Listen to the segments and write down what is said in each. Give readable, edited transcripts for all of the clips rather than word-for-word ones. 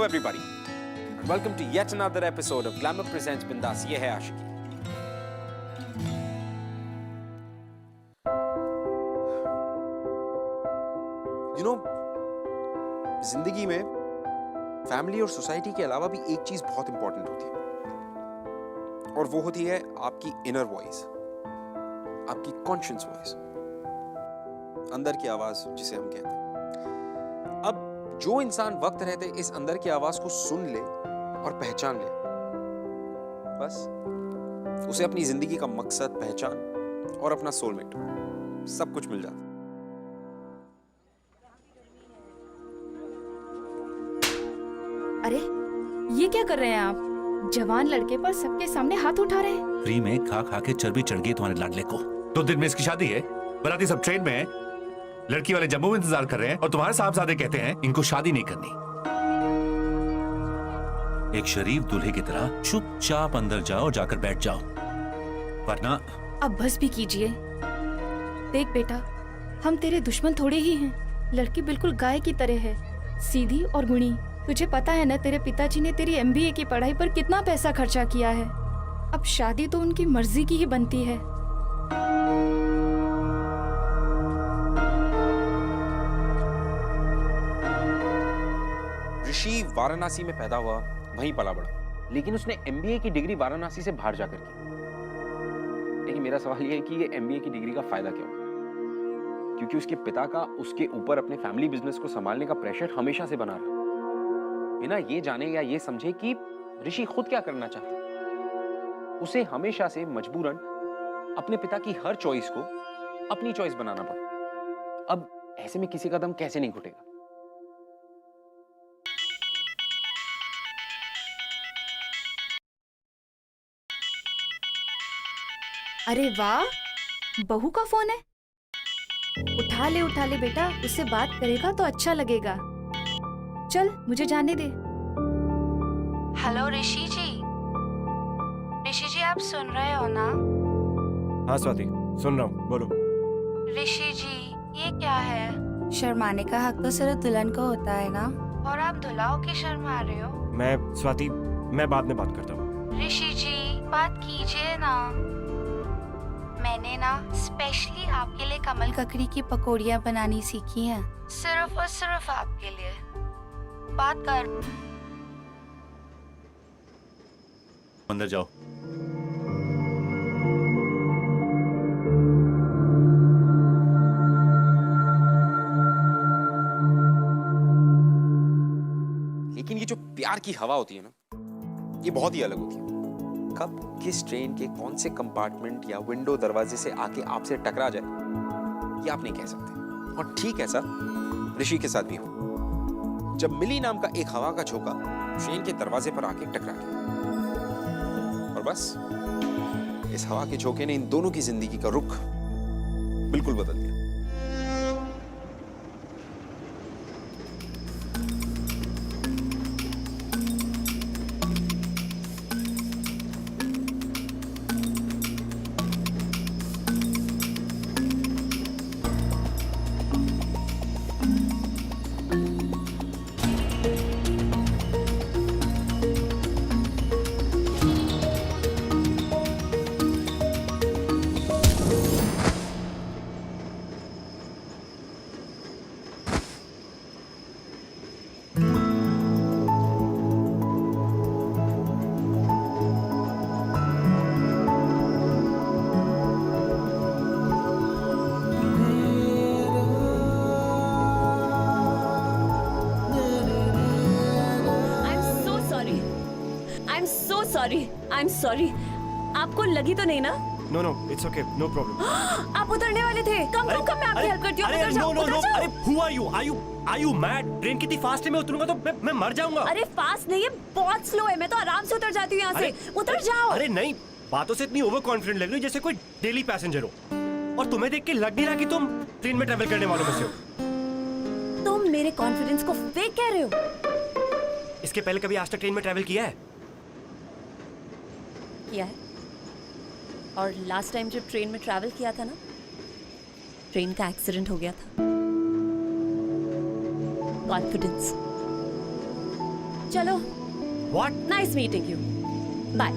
everybody. Welcome to yet another episode of Glamour Presents Bindas. ये है आशिकी. You know, जिंदगी में फैमिली और सोसाइटी के अलावा भी एक चीज बहुत इंपॉर्टेंट होती है और वो होती है आपकी इनर वॉइस, आपकी कॉन्शियस वॉइस, अंदर की आवाज जिसे हम कहते हैं. अब जो इंसान वक्त रहते इस अंदर की आवाज को सुन ले और पहचान ले, बस उसे अपनी जिंदगी का मकसद, पहचान और अपना सोलमेट सब कुछ मिल जाता. अरे ये क्या कर रहे हैं आप? जवान लड़के पर सबके सामने हाथ उठा रहे हैं. फ्री में खा खा के चर्बी चढ़ गई तुम्हारे लाडले को. 2 दिन में इसकी शादी है, बराती सब ट्रेन में है, लड़की वाले जम्मू में इंतजार कर रहे हैं और तुम्हारे साहबजादे कहते हैं इनको शादी नहीं करनी. एक शरीफ दूल्हे की तरह चुपचाप अंदर जाओ और जाकर बैठ जाओ, वरना. अब बस भी कीजिए. देख बेटा, हम तेरे दुश्मन थोड़े ही हैं. लड़की बिल्कुल गाय की तरह है, सीधी और गुणी. तुझे पता है ना, तेरे पिताजी ने तेरी MBA की पढ़ाई पर कितना पैसा खर्चा किया है. अब शादी तो उनकी मर्जी की ही बनती है. ऋषि वाराणसी में पैदा हुआ, वहीं पला बड़ा, लेकिन उसने MBA की डिग्री वाराणसी से बाहर जाकर की. लेकिन मेरा सवाल यह है कि ये MBA की डिग्री का फायदा क्या हुआ? क्योंकि उसके पिता का उसके ऊपर अपने फैमिली बिजनेस को संभालने का प्रेशर हमेशा से बना रहा, बिना ये जाने या ये समझे कि ऋषि खुद क्या करना चाहता. उसे हमेशा से मजबूरन अपने पिता की हर चॉइस को अपनी चॉइस बनाना पड़ा. अब ऐसे में किसी का दम कैसे नहीं घुटेगा? अरे वाह, बहू का फोन है. उठा ले बेटा, उससे बात करेगा तो अच्छा लगेगा. चल मुझे जाने दे. हेलो ऋषि जी. ऋषि जी आप सुन रहे हो ना? हाँ स्वाति, सुन रहा हूँ, बोलो. ऋषि जी ये क्या है? शर्माने का हक तो सिर्फ दुल्हन को होता है ना, और आप दूल्हा होके शर्मा रहे हो. मैं स्वाति, मैं बाद में बात करता हूँ. ऋषि जी बात कीजिए ना. मैंने ना स्पेशली आपके लिए कमल ककड़ी की पकौड़ियाँ बनानी सीखी हैं, सिर्फ और सिर्फ आपके लिए. बात कर. अंदर जाओ. लेकिन ये जो प्यार की हवा होती है ना, ये बहुत ही अलग होती है. कब किस ट्रेन के कौन से कंपार्टमेंट या विंडो दरवाजे से आके आपसे टकरा जाए, ये आप नहीं कह सकते. और ठीक ऐसा ऋषि के साथ भी हो. जब मिली नाम का एक हवा का झोंका ट्रेन के दरवाजे पर आके टकरा गया, और बस इस हवा के झोंके ने इन दोनों की जिंदगी का रुख बिल्कुल बदल दिया. I'm sorry. आपको लगी तो नहीं ना? No, it's okay, no problem. आप उतरने वाले थे. कम मैं आपकी हेल्प करती हूँ. उतर जाओ. अरे who are you? Are you mad? Train कितनी फास्ट है, मैं उतरूंगा तो मैं मर जाऊंगा. अरे फास्ट नहीं है, बहुत स्लो है. मैं तो आराम से उतर जाती हूँ यहाँ से. उतर जाओ. अरे नहीं, बातों से इतनी ओवर कॉन्फिडेंट लग रही हो जैसे कोई डेली पैसेंजर हो. और तुम्हें देख के लग नहीं रहा कि तुम ट्रेन में ट्रैवल करने वालों में से हो. तुम मेरे कॉन्फिडेंस को फेक कह रहे हो. इसके पहले कभी आज तक ट्रेन में ट्रैवल किया है? किया है. और लास्ट टाइम जब ट्रेन में ट्रैवल किया था ना, ट्रेन का एक्सीडेंट हो गया था. कॉन्फिडेंस चलो, what? Nice meeting you, bye.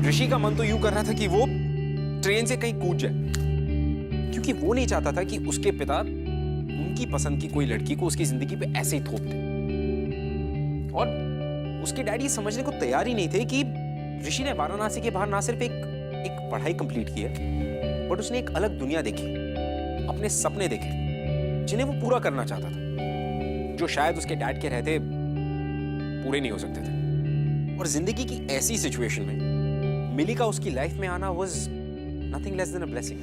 Rishi का मन तो यूं कर रहा था कि वो ट्रेन से कहीं कूद जाए, क्योंकि वो नहीं चाहता था कि उसके पिता उनकी पसंद की कोई लड़की को उसकी जिंदगी पे ऐसे ही थोप दे। और उसके डैडी समझने को तैयार ही नहीं थे कि ऋषि ने वाराणसी के बाहर ना सिर्फ एक पढ़ाई कंप्लीट की है, बट उसने एक अलग दुनिया देखी, अपने सपने देखे जिन्हें वो पूरा करना चाहता था, जो शायद उसके डैड के रहते पूरे नहीं हो सकते थे। और जिंदगी की ऐसी सिचुएशन में मिली का उसकी लाइफ में आना was nothing less than a blessing.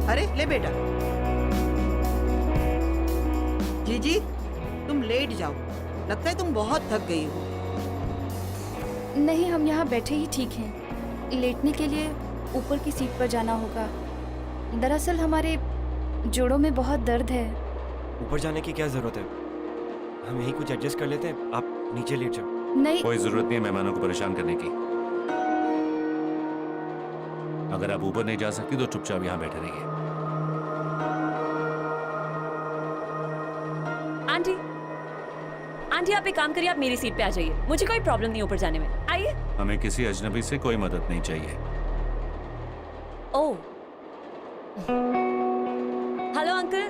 अरे ले बेटा। जीजी तुम लेट जाओ, लगता है तुम बहुत थक गई हो। नहीं, हम यहाँ बैठे ही ठीक हैं। लेटने के लिए ऊपर की सीट पर जाना होगा। दरअसल हमारे जोड़ों में बहुत दर्द है। ऊपर जाने की क्या जरूरत है, हम यहीं कुछ एडजस्ट कर लेते हैं, आप नीचे लेट जाओ। नहीं, कोई जरूरत नहीं है मेहमानों को परेशान करने की। अगर आप ऊपर नहीं जा सकती तो चुपचाप यहाँ बैठे रहिए। आंटी, आंटी आप एक काम करिए, आप मेरी सीट पे आ जाइए, मुझे कोई प्रॉब्लम नहीं ऊपर जाने में। आइए। हमें किसी अजनबी से कोई मदद नहीं चाहिए। ओह, हेलो अंकल,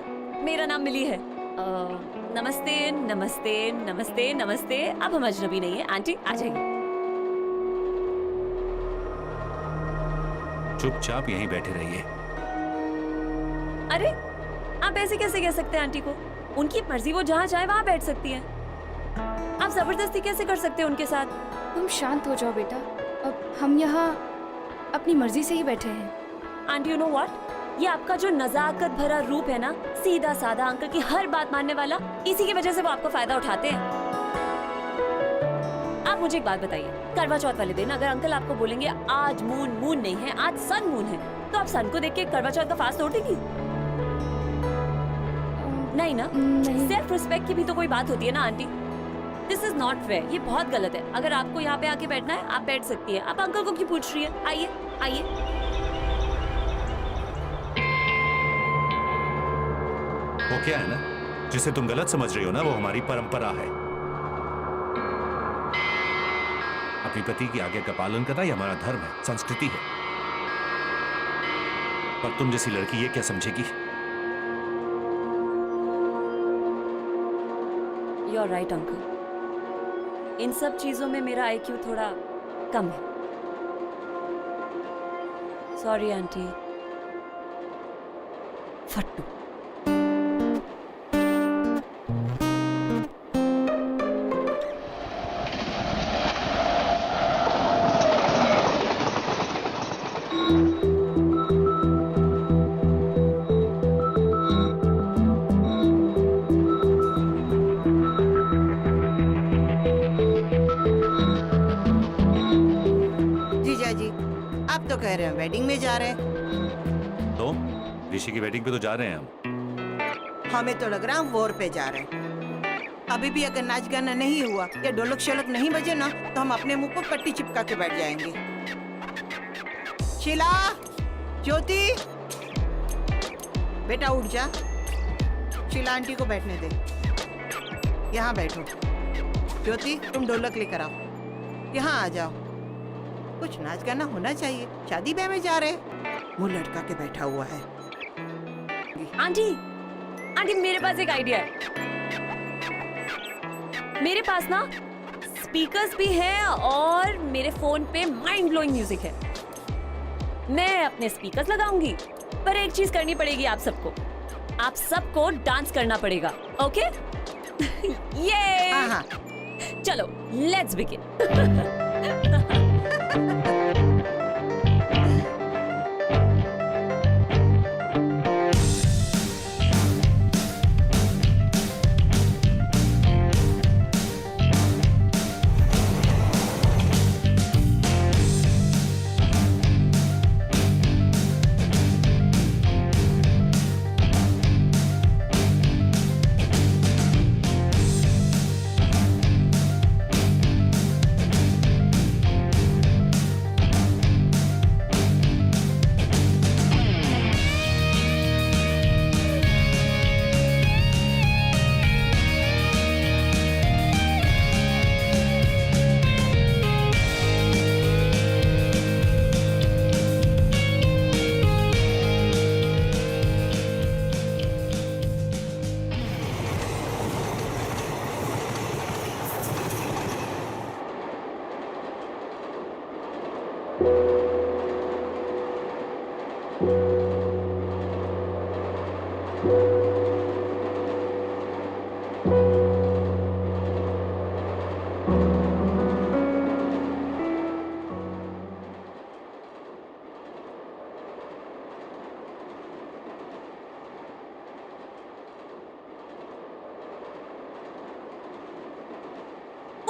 मेरा नाम मिली है। नमस्ते नमस्ते नमस्ते नमस्ते। अब हम अजनबी नहीं है। आंटी आ जाइए। चुपचाप यहीं बैठे रहिए। अरे आप ऐसे कैसे कह सकते हैं आंटी को? उनकी मर्जी, वो जहाँ चाहे वहाँ बैठ सकती है। आप जबरदस्ती कैसे कर सकते हैं उनके साथ? तुम शांत हो जाओ बेटा। अब हम यहाँ अपनी मर्जी से ही बैठे हैं। आंटी यू नो व्हाट, ये आपका जो नजाकत भरा रूप है ना, सीधा साधा अंकल की हर बात मानने वाला, इसी की वजह से वो आपका फायदा उठाते हैं। आप मुझे एक बात बताइए, करवा चौथ वाले दिन अगर अंकल आपको बोलेंगे आज मून नहीं है, आज सन मून है, तो आप सन को देख के करवा चौथ का फास्ट तोड़ देंगी? नहीं ना? नहीं। सेल्फ रिस्पेक्ट की भी तो कोई बात होती है ना aunty. This is not fair, ये बहुत गलत है। अगर आपको यहाँ पे आके बैठना है, आप बैठ सकती है। आप अंकल को क्यों पूछ रही है? आइए आइए। वो क्या है ना, जिसे तुम गलत समझ रही हो ना, वो हमारी परंपरा है। अपने पति की आज्ञा का पालन करना ये हमारा धर्म है, संस्कृति है। पर तुम जैसी लड़की ये क्या समझेगी? यू आर राइट अंकल, इन सब चीजों में मेरा IQ थोड़ा कम है। Sorry aunty. फट्टू। जीजा जी आप तो कह रहे हैं वेडिंग में जा रहे हैं, तो ऋषि की वेडिंग पे तो जा रहे हैं हम। हमें तो लग रहा है वॉर पे जा रहे हैं। अभी भी अगर नाच गाना नहीं हुआ या ढोलक शोलक नहीं बजे ना, तो हम अपने मुंह पर पट्टी चिपका के बैठ जाएंगे। शीला, ज्योति, बेटा उठ जा। शीला आंटी को बैठने दे, यहाँ बैठो। ज्योति तुम ढोलक लेकर आओ, यहाँ आ जाओ। कुछ नाच गाना होना चाहिए, शादी ब्याह में जा रहे, मुंह लटका के बैठा हुआ है। आंटी, आंटी मेरे पास एक आइडिया है। मेरे पास ना स्पीकर्स भी हैं और मेरे फोन पे माइंड ब्लोइंग म्यूजिक है। मैं अपने स्पीकर्स लगाऊंगी, पर एक चीज करनी पड़ेगी आप सबको। आप सबको डांस करना पड़ेगा, ओके? ये हाँ हाँ। चलो let's begin.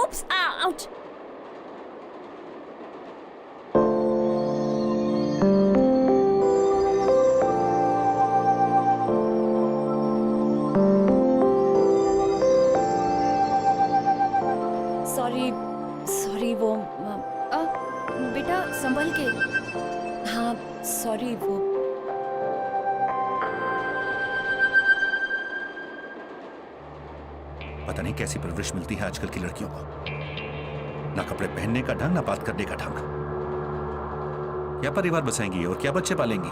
Oops! Ouch! Sorry वो बेटा संभल के। हाँ सॉरी वो पता नहीं कैसी परवरिश मिलती है आजकल की लड़कियों को। ना कपड़े पहनने का ढंग, ना बात करने का ढंग। क्या परिवार बसाएंगी और क्या बच्चे पालेंगी?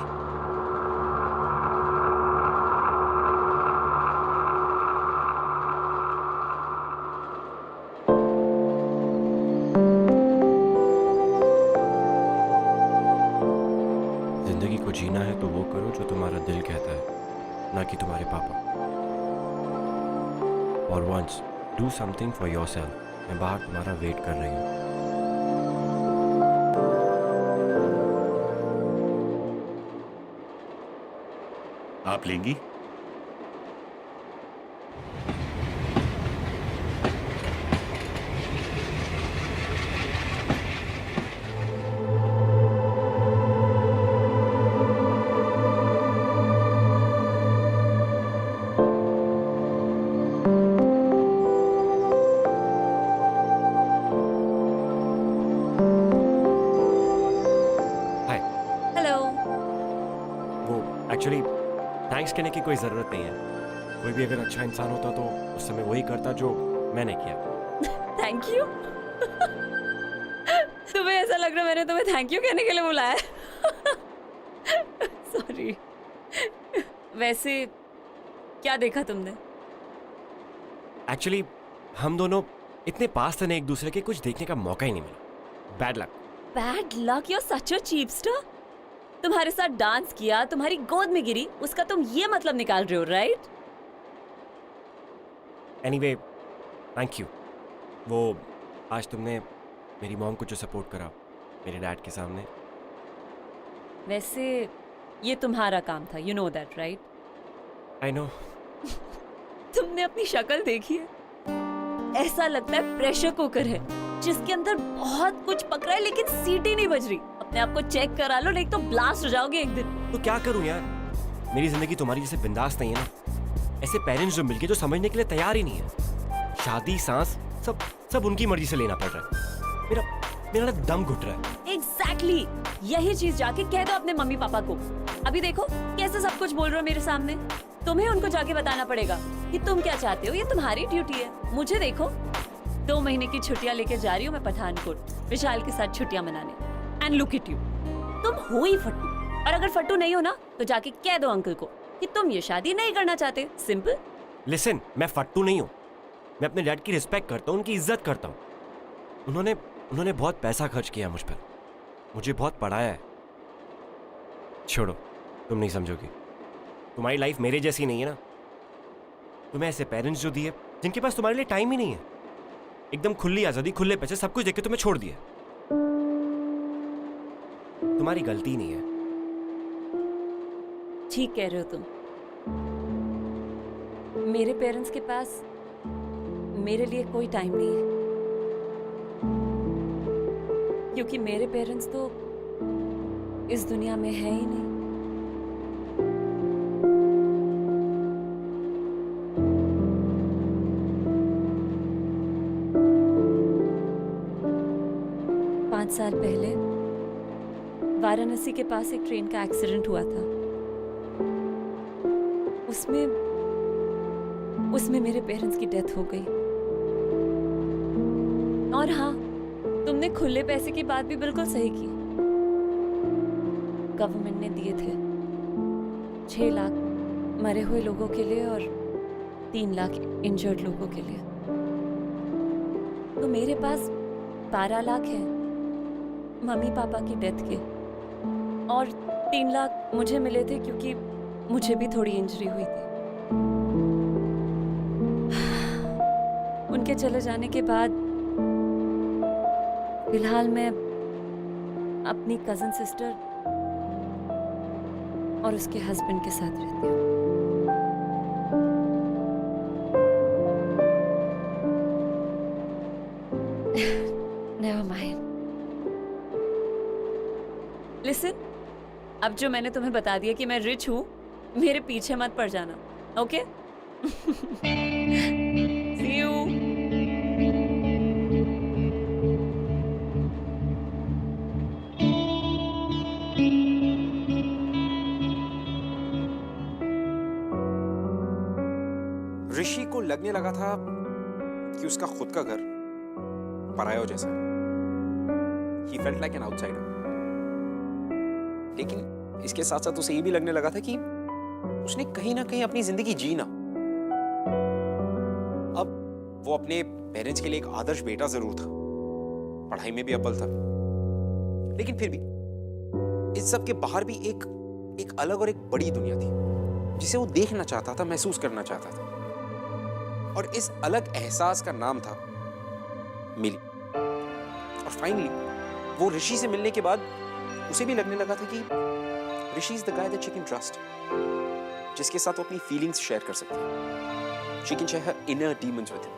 जिंदगी को जीना है तो वो करो जो तुम्हारा दिल कहता है, ना कि तुम्हारे पापा। और once do something for yourself. मैं बाहर तुम्हारा वेट कर रही हूँ। आप लेंगी? हाय। हेलो। वो एक्चुअली थैंक्स कहने की कोई ज़रूरत नहीं है। कोई भी अगर अच्छा इंसान होता तो उस समय वही करता जो मैंने किया। Thank you. तुम्हें ऐसा लग रहा है मैंने तुम्हें थैंक यू कहने के लिए बुलाया। सॉरी। वैसे क्या देखा तुमने? एक्चुअली हम दोनों इतने पास थे ना एक दूसरे के, कुछ देखने का मौका ही नहीं मिला। Bad luck. Bad luck, you are such a cheapster. तुम्हारे साथ डांस किया, तुम्हारी गोद में गिरी, उसका तुम ये मतलब निकाल रहे हो, राइट? Anyway thank you. वो आज तुमने मेरी मॉम को जो सपोर्ट करा मेरे डैड के सामने। वैसे ये तुम्हारा काम था, you know that, right? I know. तुमने अपनी शक्ल देखी है? ऐसा लगता है प्रेशर कुकर है जिसके अंदर बहुत कुछ पक रहा है लेकिन सीटी नहीं बज रही। अपने आप को चेक करा लो, नहीं तो ब्लास्ट हो जाओगे एक दिन। तो क्या करूं यार, मेरी जिंदगी तुम्हारी जैसे बिंदास नहीं है ना। ऐसे पेरेंट्स जो मिलके जो समझने के लिए तैयार ही नहीं है। शादी, सांस, सब उनकी मर्जी से लेना पड़ रहा है। मेरा दम घुट रहा है। एग्जैक्टली यही चीज जाके कह दो अपने मम्मी पापा को। अभी देखो कैसे सब कुछ बोल रहे हो मेरे सामने। तुम्हें उनको जाके बताना पड़ेगा कि तुम क्या चाहते हो, ये तुम्हारी ड्यूटी है। मुझे देखो 2 महीने की छुट्टियां लेके जा रही हूँ मैं पठानकोट, विशाल के साथ छुट्टियां मनाने। एंड लुक एट यू, तुम हो ही फट्टू। और अगर फट्टू नहीं हो ना तो जाके कह दो अंकल को कि तुम ये शादी नहीं करना चाहते। सिंपल। लिसन, मैं फट्टू नहीं हूँ। मैं अपने डैड की रिस्पेक्ट करता हूँ, उनकी इज्जत करता हूँ। उन्होंने बहुत पैसा खर्च किया मुझ पर, मुझे बहुत पढ़ाया है। छोड़ो, तुम नहीं समझोगी। तुम्हारी लाइफ मेरे जैसी नहीं है ना। तुम्हें ऐसे पेरेंट्स जो दिए जिनके पास तुम्हारे लिए टाइम ही नहीं है। एकदम खुली आजादी, खुले पैसे, सब कुछ देके तुम्हें छोड़ दिया। तुम्हारी गलती नहीं है। ठीक कह रहे हो तुम। मेरे पेरेंट्स के पास मेरे लिए कोई टाइम नहीं है, क्योंकि मेरे पेरेंट्स तो इस दुनिया में है ही नहीं। पाँच साल पहले वाराणसी के पास एक ट्रेन का एक्सीडेंट हुआ था। उसमें मेरे पेरेंट्स की डेथ हो गई। और हाँ, तुमने खुले पैसे की बात भी बिल्कुल सही की। गवर्नमेंट ने दिए थे 6 लाख मरे हुए लोगों के लिए और 3 लाख इंजर्ड लोगों के लिए। तो मेरे पास 12 लाख है मम्मी पापा की डेथ के, और 3 लाख मुझे मिले थे क्योंकि मुझे भी थोड़ी इंजरी हुई थी। उनके चले जाने के बाद फिलहाल मैं अपनी कजन सिस्टर और उसके हस्बैंड के साथ रहती हूँ। Never mind. Listen, अब जो मैंने तुम्हें बता दिया कि मैं रिच हूँ, मेरे पीछे मत पड़ जाना, ओके? See you. ऋषि को लगने लगा था कि उसका खुद का घर पराया जैसा है। He felt like an outsider. लेकिन इसके साथ साथ उसे ये भी लगने लगा था कि उसने कहीं ना कहीं अपनी जिंदगी जीना। अब वो अपने पेरेंट्स के लिए एक आदर्श बेटा जरूर था, पढ़ाई में भी अव्वल था, लेकिन फिर भी इस सब के बाहर भी एक अलग और एक बड़ी दुनिया थी जिसे वो देखना चाहता था, महसूस करना चाहता था। और इस अलग एहसास का नाम था मिली। और फाइनली वो ऋषि से मिलने के बाद उसे भी लगने लगा था कि Rishi is the guy that she can trust, जिसके साथ वो अपनी फीलिंग्स शेयर कर सकती है। She can share her inner demons with him.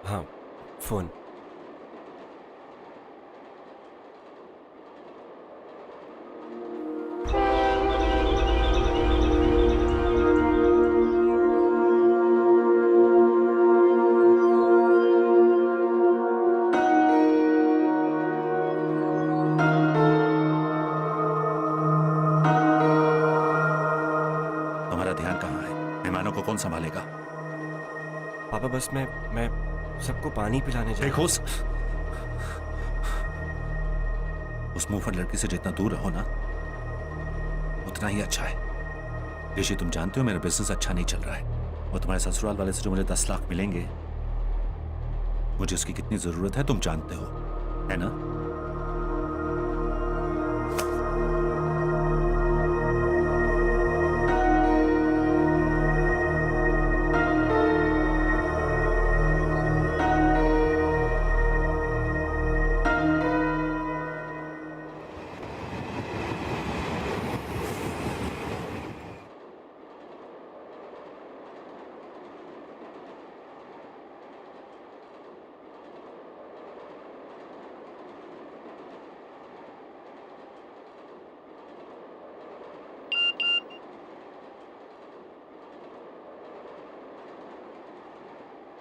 हाँ, फोन। तुम्हारा ध्यान कहाँ है? मेहमानों को कौन संभालेगा? पापा बस मैं सबको पानी पिलाने जा देखो, उस मुंहफट लड़की से जितना दूर रहो ना, उतना ही अच्छा है। ऋषि, तुम जानते हो मेरा बिजनेस अच्छा नहीं चल रहा है, और तुम्हारे ससुराल वाले से जो मुझे 10 लाख मिलेंगे, मुझे उसकी कितनी जरूरत है तुम जानते हो, है ना?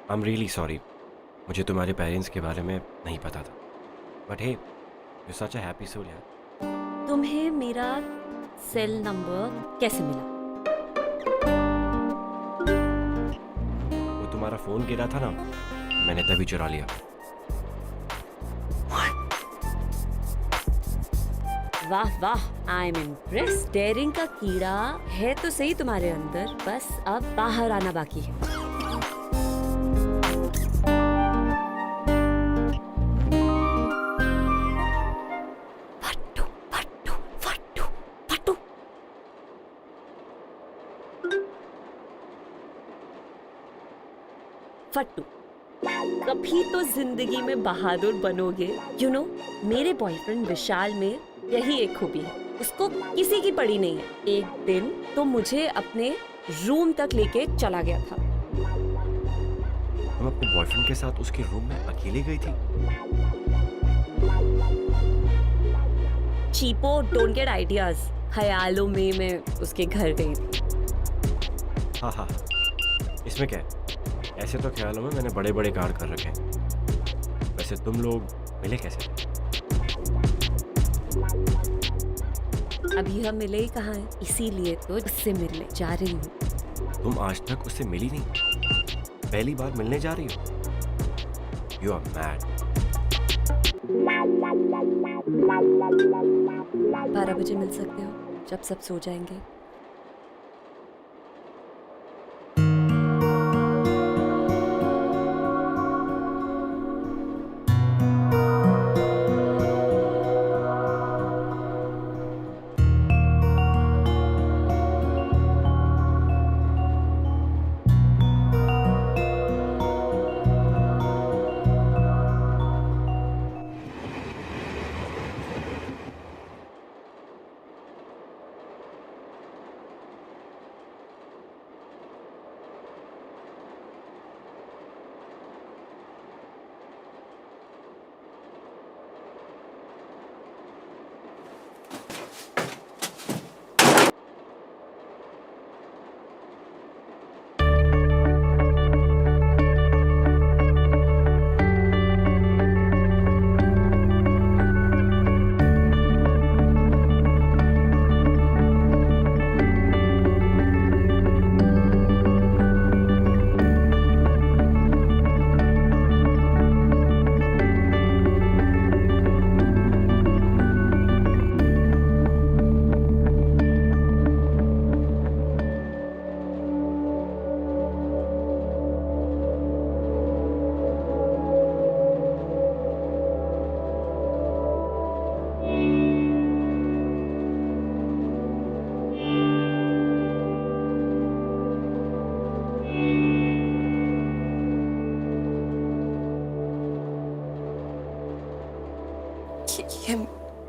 I'm really sorry. मुझे तुम्हारे पेरेंट्स के बारे में नहीं पता था। But hey, you're such a happy soul यार। तुम्हें मेरा सेल नंबर कैसे मिला? वो तुम्हारा फोन गिरा था ना, मैंने तभी चुरा लिया। वाह वाह, आई एम इम्प्रेस। डेयरिंग का कीड़ा है तो सही तुम्हारे अंदर, बस अब बाहर आना बाकी है। फट्टू, कभी तो जिंदगी में बहादुर बनोगे। यू नो, मेरे बॉयफ्रेंड विशाल में यही एक खूबी है, उसको किसी की पड़ी नहीं है। एक दिन तो मुझे अपने रूम तक लेके चला गया था। तुम अपने बॉयफ्रेंड के साथ उसके रूम में अकेली गई थी? चीपो, डोंट गेट आइडियाज। ख्यालों में मैं उसके घर गई थी। हाँ हाँ, इसमें क्या है? ऐसे तो ख्यालों में मैंने बड़े बड़े कांड कर रखे हैं। वैसे तुम लोग मिले कैसे थे? अभी हम मिले ही कहाँ हैं, इसीलिए तो उससे मिलने जा रही हूँ। तुम आज तक उससे मिली नहीं, पहली बार मिलने जा रही हो। You are mad. 12 बजे मिल सकते हो, जब सब सो जाएंगे।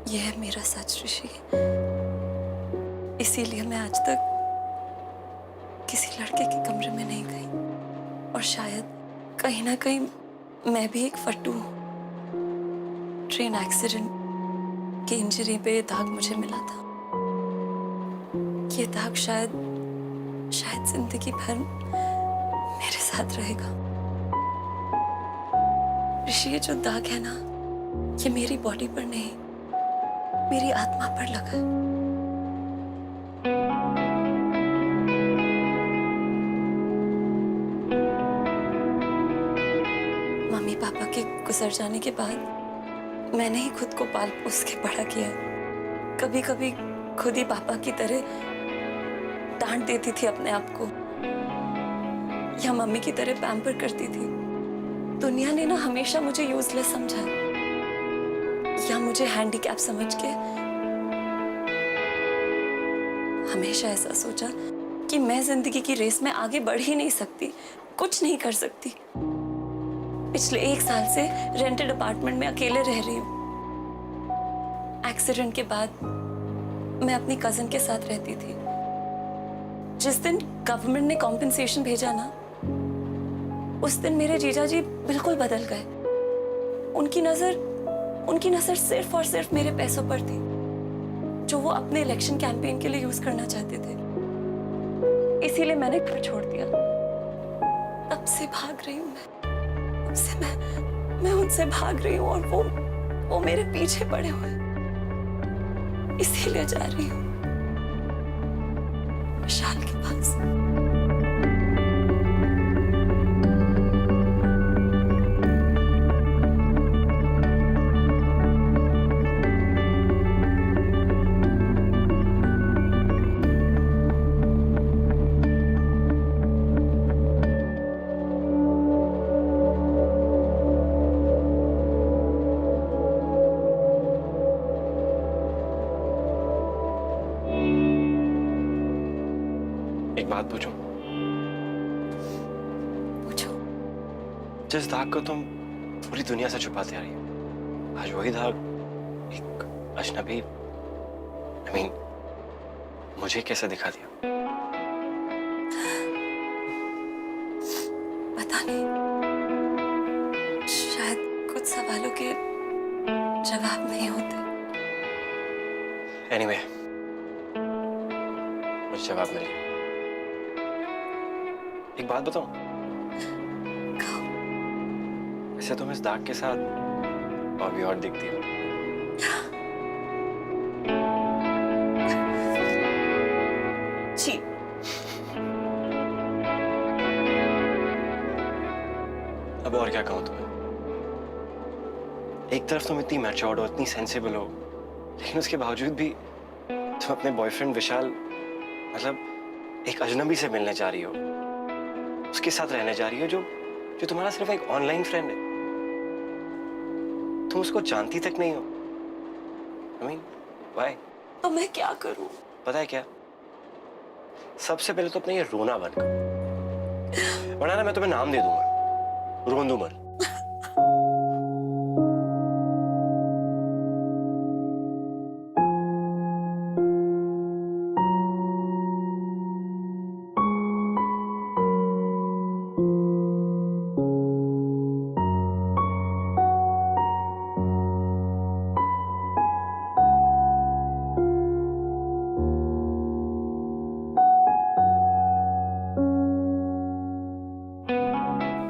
ये है मेरा सच ऋषि। इसीलिए मैं आज तक किसी लड़के के कमरे में नहीं गई, और शायद कहीं ना कहीं मैं भी एक फट्टू हूँ। ट्रेन एक्सीडेंट की इंजरी पे ये दाग मुझे मिला था। ये दाग शायद जिंदगी भर मेरे साथ रहेगा। ऋषि, ये जो दाग है ना, ये मेरी बॉडी पर नहीं, मेरी आत्मा पर लगा है। मम्मी पापा के गुजर जाने के बाद मैंने ही खुद को पाल पोस के बड़ा किया। कभी कभी खुद ही पापा की तरह डांट देती थी अपने आप को, या मम्मी की तरह पैम्पर करती थी। दुनिया ने ना हमेशा मुझे यूजलेस समझा, या मुझे हैंडीकैप समझ के हमेशा ऐसा सोचा कि मैं जिंदगी की रेस में आगे बढ़ ही नहीं सकती, कुछ नहीं कर सकती। पिछले 1 साल से रेंटेड अपार्टमेंट में अकेले रह रही हूँ। एक्सीडेंट के बाद मैं अपनी कजिन के साथ रहती थी। जिस दिन गवर्नमेंट ने कॉम्पेंसेशन भेजा ना, उस दिन मेरे जीजा जी बिल्कुल बदल गए। उनकी नजर सिर्फ और सिर्फ मेरे पैसों पर थी, जो वो अपने इलेक्शन कैंपेन के लिए यूज करना चाहते थे। इसीलिए मैंने घर छोड़ दिया। तब से भाग रही हूँ मैं उनसे भाग रही हूँ, और वो मेरे पीछे पड़े हुए हैं। इसीलिए जा रही हूँ विशाल के पास। एक बात पूछूं? पूछो। जिस दाग को तुम पूरी दुनिया से छुपाते आ रही हो, आज वही दाग एक अजनबी, मुझे कैसे दिखा दिया? पता नहीं, शायद कुछ सवालों के जवाब नहीं होते। एनीवे, मुझे जवाब मिल गया। एक बात बताऊं? कहो। वैसे तुम इस दाग के साथ और भी और दिखती हो। छी। अब और क्या कहूँ तुम्हें। एक तरफ तुम इतनी मैच्योर्ड हो, इतनी सेंसिबल हो, लेकिन उसके बावजूद भी तुम अपने बॉयफ्रेंड विशाल मतलब एक अजनबी से मिलने जा रही हो, उसके साथ रहने जा रही हो जो जो तुम्हारा सिर्फ एक ऑनलाइन फ्रेंड है। तुम उसको जानती तक नहीं हो। I mean, why? तो मैं क्या करूं? पता है क्या, सबसे पहले तो अपना ये रोना बंद करो, वरना ना मैं तुम्हें नाम दे दूंगा, रोंदूमल।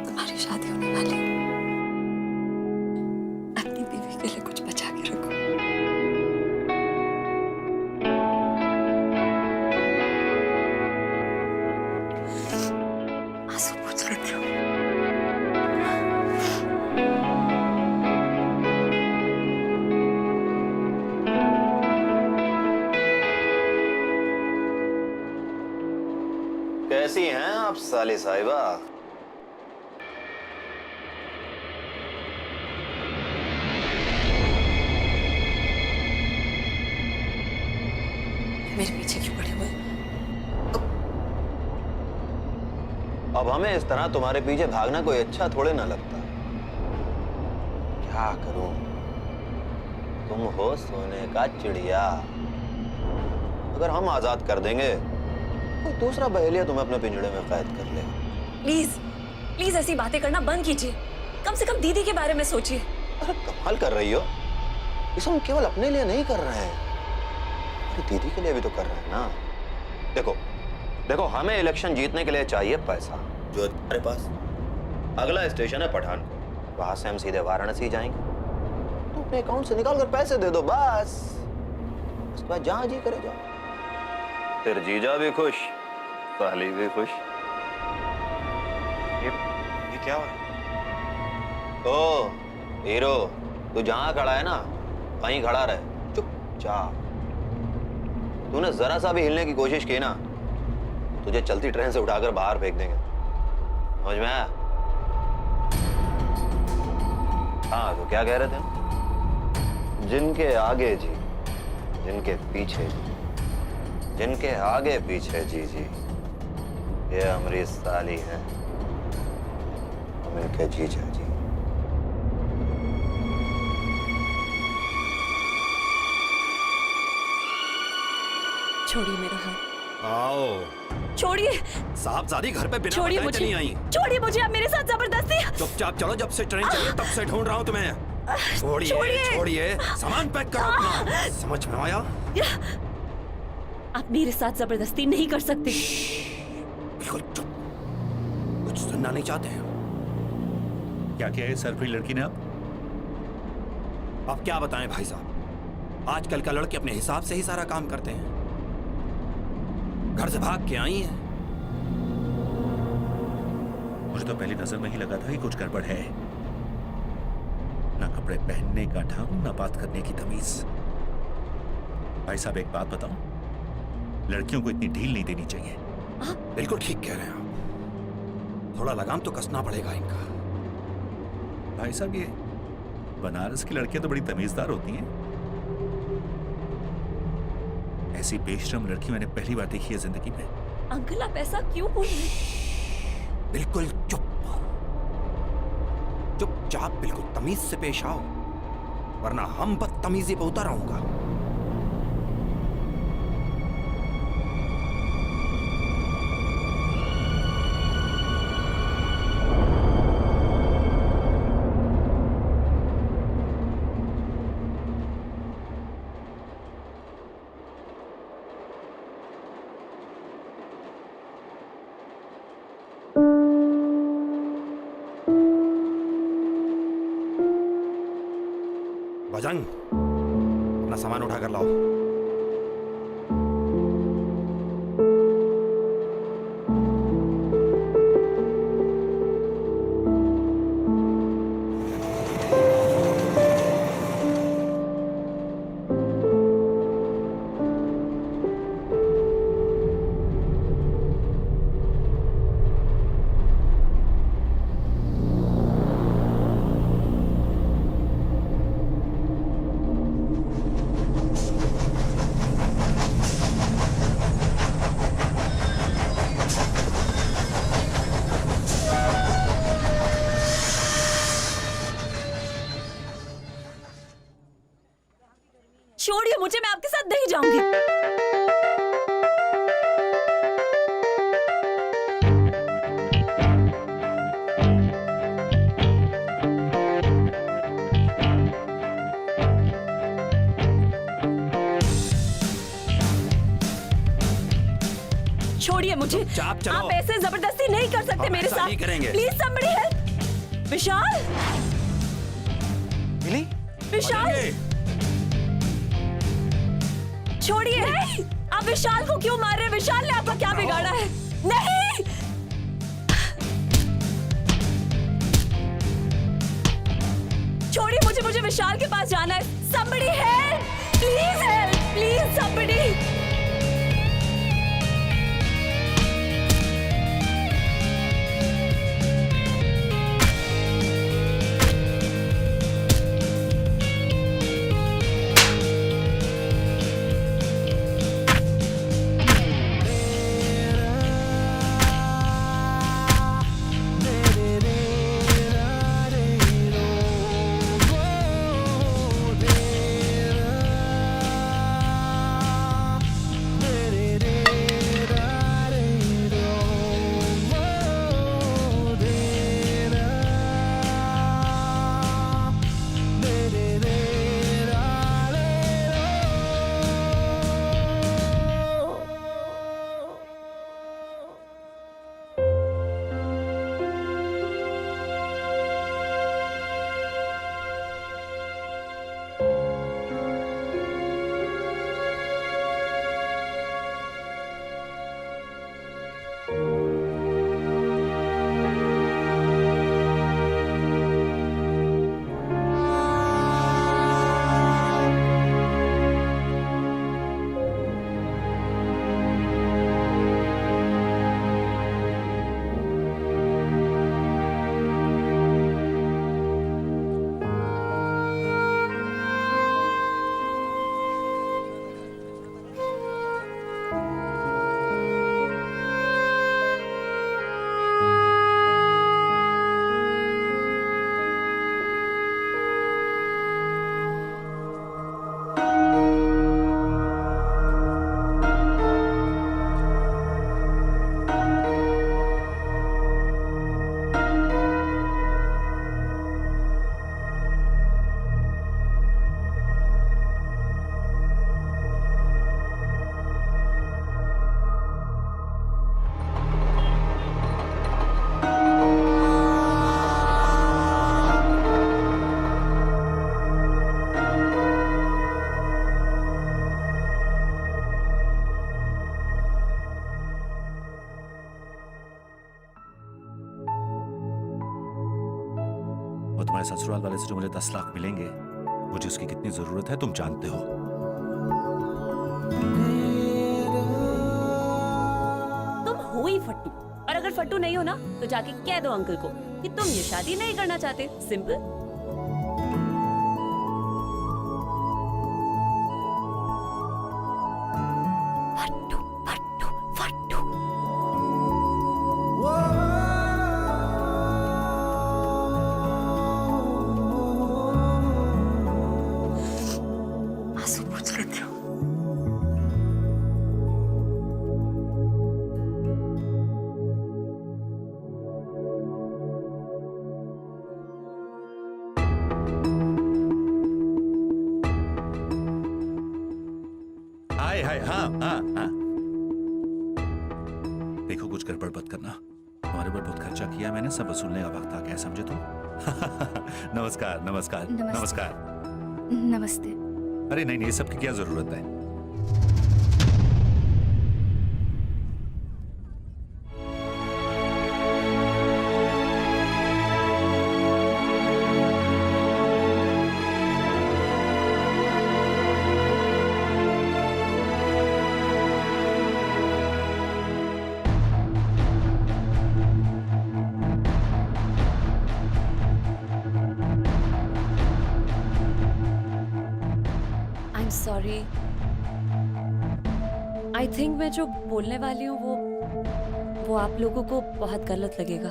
तुम्हारी शादी होने वाली है। अपनी बीवी के लिए कुछ बचा के रखो। आंसू पोंछ लेती हूँ। कैसी हैं आप साली साहिबा? मेरे पीछे क्यों पड़े हुए? अब हमें इस तरह तुम्हारे पीछे भागना कोई अच्छा थोड़े ना लगता। क्या करूं? तुम हो सोने का चिड़िया। अगर हम आजाद कर देंगे, कोई दूसरा बहेलिया तुम्हें अपने पिंजड़े में कैद कर ले। प्लीज प्लीज ऐसी बातें करना बंद कीजिए। कम से कम दीदी के बारे में सोचिए। अरे कमाल कर रही हो। इसे हम केवल अपने लिए नहीं कर रहे हैं, दीदी के लिए भी तो कर रहे हैं ना। देखो देखो, हमें इलेक्शन जीतने के लिए चाहिए पैसा, जो तुम्हारे पास। अगला स्टेशन है पठानकोट, वहां से हम सीधे वाराणसी जाएंगे। तो अपने अकाउंट से निकाल कर पैसे दे दो, बस। उसके बाद जहां जी करे जाओ। फिर जीजा भी खुश, साली भी खुश। ये क्या हो रहा है? ओ हीरो, तू जहां खड़ा है ना, वहीं खड़ा रहे, चुपचाप। तूने जरा सा भी हिलने की कोशिश की ना, तुझे चलती ट्रेन से उठाकर बाहर फेंक देंगे। समझ में आया? हाँ, तो क्या कह रहे थे? जिनके आगे जी, जिनके पीछे जी, जिनके आगे पीछे जी जी, ये हमारी साली है, हम इनके जीजा जी। छोड़िए मेरा हाथ। आओ। छोड़िए। साहबजादी घर पे बिना छोड़िए बताए मुझे। चली आई। छोड़िए मुझे, आप मेरे साथ जबरदस्ती। चुपचाप चलो, जब से ट्रेन चली तब से ढूंढ रहा हूँ तुम्हें। छोड़िए छोड़िए। छोड़िए, सामान पैक करो अपना। समझ में आया? आप मेरे साथ जबरदस्ती नहीं कर सकते। बिल्कुल चुप, कुछ सुनना नहीं चाहते हैं। क्या किया है सरफरी लड़की ने? अब क्या बताएं भाई साहब, आजकल का लड़के अपने हिसाब से ही सारा काम करते हैं। घर से भाग के आई है। मुझे तो पहली नजर में ही लगा था कि कुछ गड़बड़ है। ना कपड़े पहनने का ढंग, ना बात करने की तमीज। भाई साहब एक बात बताऊं, लड़कियों को इतनी ढील नहीं देनी चाहिए। बिल्कुल ठीक कह रहे हैं आप, थोड़ा लगाम तो कसना पड़ेगा इनका। भाई साहब ये बनारस की लड़कियां तो बड़ी तमीजदार होती हैं। ऐसी बेशरम लड़की मैंने पहली बार देखी है जिंदगी में। अंकल आप ऐसा क्यों बोल रहे हैं? बिल्कुल चुप, चुपचाप बिल्कुल तमीज से पेश आओ, वरना हम बदतमीजी पे उतर आऊंगा। बजंग, अपना सामान उठा कर लाओ। मुझे, मैं आपके साथ नहीं जाऊंगी। छोड़िए मुझे। चुपचाप चलो। आप ऐसे जबरदस्ती नहीं कर सकते हम मेरे ऐसा साथ। नहीं करेंगे। Please somebody help. विशाल, मिली? विशाल, छोड़िए। आप विशाल को क्यों मार रहे हैं? विशाल ने आपका क्या बिगाड़ा है? नहीं, छोड़िए मुझे, मुझे विशाल के पास जाना है। Somebody help, please somebody. और तुम्हारे ससुराल वाले से जो मुझे 10 लाख मिलेंगे, मुझे उसकी कितनी जरूरत है तुम जानते हो। तुम हो ही फट्टू, और अगर फट्टू नहीं हो ना तो जाके कह दो अंकल को कि तुम ये शादी नहीं करना चाहते। सिंपल। फट्टू फट्टू फट्टू। आंसू पोंछ लेती हूँ। हाय हाय, हाँ हाँ हाँ। देखो कुछ गड़बड़ मत करना, तुम्हारे ऊपर बहुत खर्चा किया मैंने, सब वसूलने का वक्त आ गया, समझे तुम? नमस्कार नमस्कार नमस्ते। नमस्कार। नमस्ते। अरे नहीं नहीं, सबकी क्या जरूरत है। I am sorry. I think मैं जो बोलने वाली हूँ वो आप लोगों को बहुत गलत लगेगा।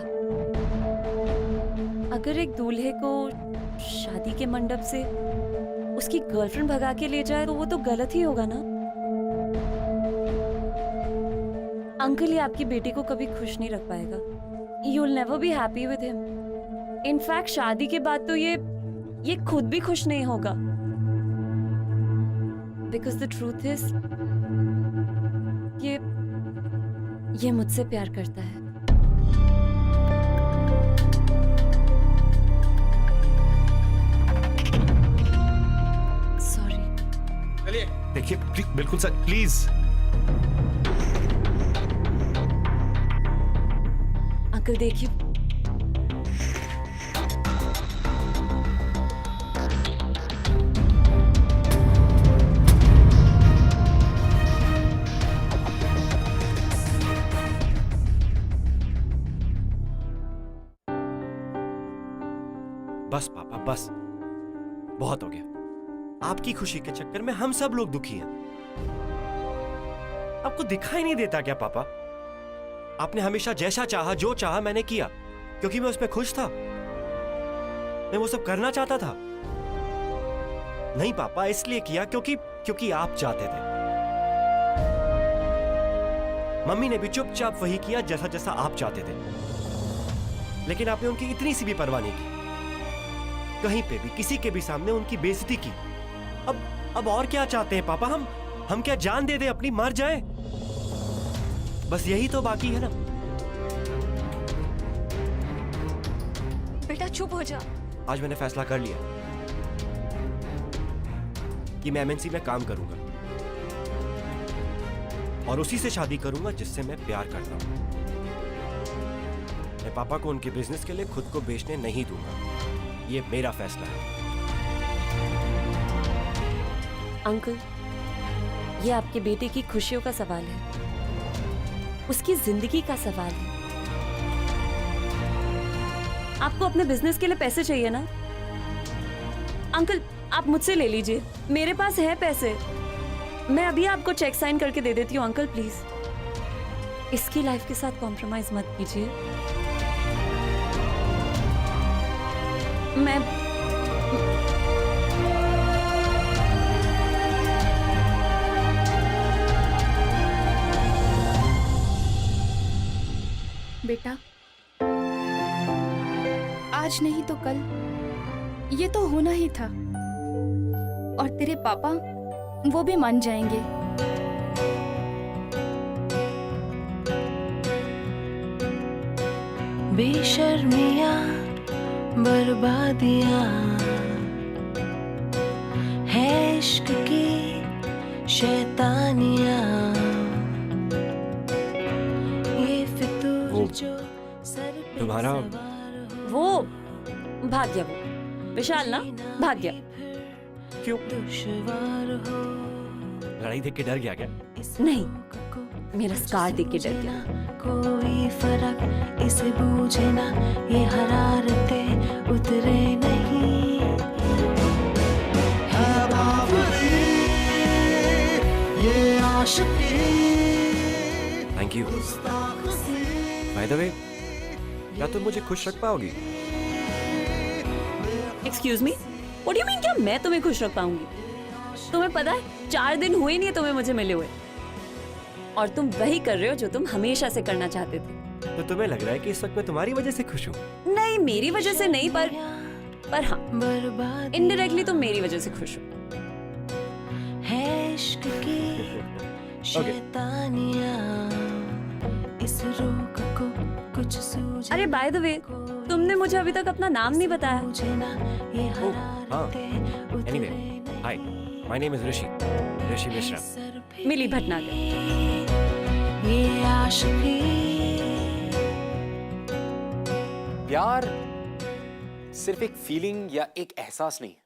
अगर एक दूल्हे को शादी के मंडप से उसकी गर्लफ्रेंड भगा के ले जाए तो वो तो गलत ही होगा ना। अंकल ये आपकी बेटी को कभी खुश नहीं रख पाएगा। You will never be happy with him. In fact शादी के बाद तो ये खुद भी खुश नहीं होगा। बिकॉज द ट्रूथ इज ये मुझसे प्यार करता है। सॉरी। चलिए देखिए बिल्कुल सर, प्लीज। अंकल देखिए, बस पापा बस, बहुत हो गया। आपकी खुशी के चक्कर में हम सब लोग दुखी हैं। आपको दिखाई नहीं देता क्या पापा? आपने हमेशा जैसा चाहा, जो चाहा मैंने किया, क्योंकि मैं उसमें खुश था। मैं वो सब करना चाहता था। नहीं पापा, इसलिए किया क्योंकि आप चाहते थे। मम्मी ने भी चुपचाप वही किया जैसा जैसा आप चाहते थे। लेकिन आपने उनकी इतनी सी भी परवाह नहीं की। कहीं पे भी किसी के भी सामने उनकी बेइज्जती की। अब और क्या चाहते हैं पापा? हम क्या जान दे दें, अपनी मर जाए? बस यही तो बाकी है ना। बेटा चुप हो जा। आज मैंने फैसला कर लिया कि मैं एमएनसी में काम करूंगा और उसी से शादी करूंगा जिससे मैं प्यार करता हूं। मैं पापा को उनके बिजनेस के लिए खुद को बेचने नहीं दूंगा। ये मेरा फैसला है। अंकल ये आपके बेटे की खुशियों का सवाल है, उसकी जिंदगी का सवाल है। आपको अपने बिजनेस के लिए पैसे चाहिए ना अंकल, आप मुझसे ले लीजिए, मेरे पास है पैसे। मैं अभी आपको चेक साइन करके दे देती हूँ। अंकल प्लीज इसकी लाइफ के साथ कॉम्प्रोमाइज मत कीजिए। मैं बेटा आज नहीं तो कल ये तो होना ही था, और तेरे पापा वो भी मान जाएंगे। बेशर्मियाँ बर्बादियाँ है इश्क की शैतानियाँ, ये फितूर जो सर पे तुम्हारा वो भाग गया, वो विशाल ना भाग गया। क्यों? दुश्वार हो लड़ाई देख के डर गया क्या? नहीं, मेरा स्कार देख के डर गया। कोई फर्क इसे बूझे ना, ये हरारतें उतरे नहीं। है बावरी ये आशिकी। Thank you. By the way, क्या तुम मुझे खुश रख पाओगी? Excuse me, what do you mean? क्या मैं तुम्हें खुश रख पाऊंगी? तुम्हें पता है 4 दिन हुए नहीं है तुम्हें मुझे मिले हुए, और तुम वही कर रहे हो जो तुम हमेशा से करना चाहते थे। तो तुम्हें लग रहा है कि इस वक्त मैं तुम्हारी वजह से खुश हूँ? नहीं, मेरी वजह से नहीं, पर हाँ, इनडायरेक्टली तुम मेरी वजह से खुश हो। है इश्क की शैतानियाँ, इस रोग को कुछ सूझे। अरे बाय द वे, तुमने मुझे अभी तक अपना नाम नहीं बताया। Anyway, hi, my name is Rishi Mishra. Mili Bhatnagar. ये आशिकी। प्यार सिर्फ एक फीलिंग या एक एहसास नहीं है।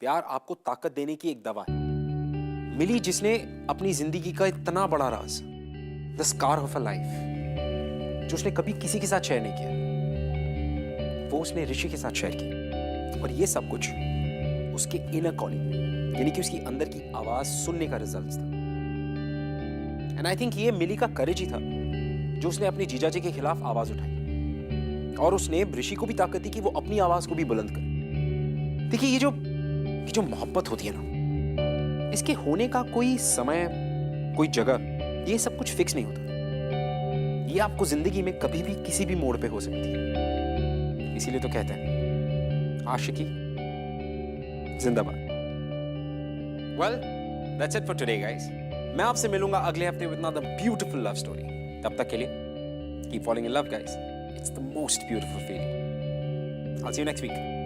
प्यार आपको ताकत देने की एक दवा है। मिली जिसने अपनी जिंदगी का इतना बड़ा राज, the scar of a life, जो उसने कभी किसी के साथ शेयर नहीं किया, वो उसने ऋषि के साथ शेयर किया। और ये सब कुछ उसके इनर कॉलिंग, यानी कि उसकी अंदर की आवाज सुनने का रिजल्ट था। एंड आई थिंक ये मिली का करेज ही था जो उसने अपने जीजाजी के खिलाफ आवाज उठाई, और उसने ऋषि को भी ताकत दी कि वो अपनी आवाज को भी बुलंद करे। देखिए, ये जो कि जो मोहब्बत होती है ना, इसके होने का कोई समय, कोई जगह, ये सब कुछ फिक्स नहीं होता। ये आपको जिंदगी में कभी भी किसी भी मोड़ पे हो सकती है। इसीलिए तो कहते हैं आशिकी जिंदाबाद। Well, that's it for today guys. मैं आपसे मिलूंगा अगले हफ्ते with another beautiful love story. तब तक के लिए keep following in love guys. It's the most beautiful feeling. I'll see you next week.